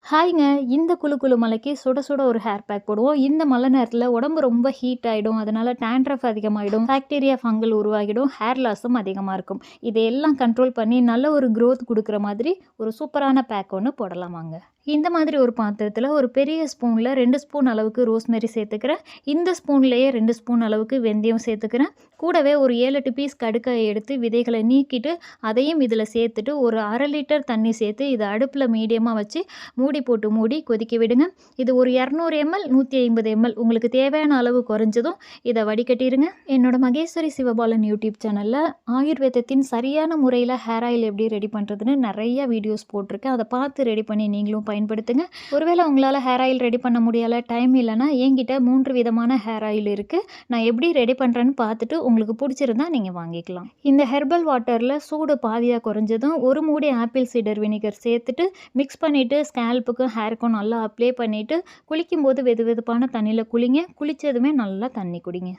ஹாய்ங்க. இந்த குளு குளு மழைக்கு சுட சுட ஒரு ஹேர் பேக் போடுவோம். இந்த மழை நேரத்தில உடம்பு ரொம்ப ஹீட் ஆயிடும். அதனால டான்ட்ரஃப் அதிகமாயிடும். பாக்டீரியா, ஃபங்கல் உருவாகிடும். ஹேர் லாஸும் அதிகமா இருக்கும். இதையெல்லாம் கண்ட்ரோல் பண்ணி நல்ல ஒரு குரோத் குடுக்குற மாதிரி ஒரு சூப்பரான பேக் ஒண்ணு போடலாம் வாங்க. இந்த மாதிரி ஒரு பாத்திரத்தில ஒரு பெரிய ஸ்பூன்ல 2 ஸ்பூன் அளவுக்கு ரோஸ்மெரி சேர்த்துக்கிறேன். இந்த ஸ்பூன்லேயே 2 ஸ்பூன் அளவுக்கு வெந்தயம் சேர்த்துக்கிறேன். கூடவே ஒரு 7, 8 பீஸ் கடுக்காய எடுத்து விதைகளை நீக்கிட்டு அதையும் இதில சேர்த்துட்டு ஒரு 1/2 லிட்டர் தண்ணி சேர்த்து இதை அடுப்பில் மீடியமா வச்சு மூடி போட்டு மூடி கொதிக்க விடுங்க. இது ஒரு 200 ml 150 ml உங்களுக்கு தேவையான அளவு குறைஞ்சதும் இதை வடிகட்டிடுங்க. என்னோட மகேஸ்வரி சிவபாலன் யூடியூப் சேனலில் ஆயுர்வேதத்தின் சரியான முறையில் ஹேர் ஆயில் எப்படி ரெடி பண்ணுறதுன்னு நிறைய வீடியோஸ் போட்டிருக்கேன். அதை பார்த்து ரெடி பண்ணி நீங்களும் பயன்படுத்துங்க. ஒருவேளை உங்களால் ஹேர் ஆயில் ரெடி பண்ண முடியலை, டைம் இல்லைன்னா என்கிட்ட 3 விதமான ஹேர் ஆயில் இருக்குது. நான் எப்படி ரெடி பண்ணுறேன்னு பார்த்துட்டு உங்களுக்கு பிடிச்சிருந்தா நீங்கள் வாங்கிக்கலாம். இந்த ஹெர்பல் வாட்டரில் சூடு பாதியாக குறைஞ்சதும் ஒரு மூடி ஆப்பிள் சீடர் வினிகர் சேர்த்துட்டு மிக்ஸ் பண்ணிவிட்டு ஸ்கேல்ப்புக்கும் ஹேருக்கும் நல்லா அப்ளை பண்ணிவிட்டு குளிக்கும்போது வெது வெதுப்பான தண்ணியில் குளிங்க. குளித்ததுமே நல்லா தண்ணி குடிங்க.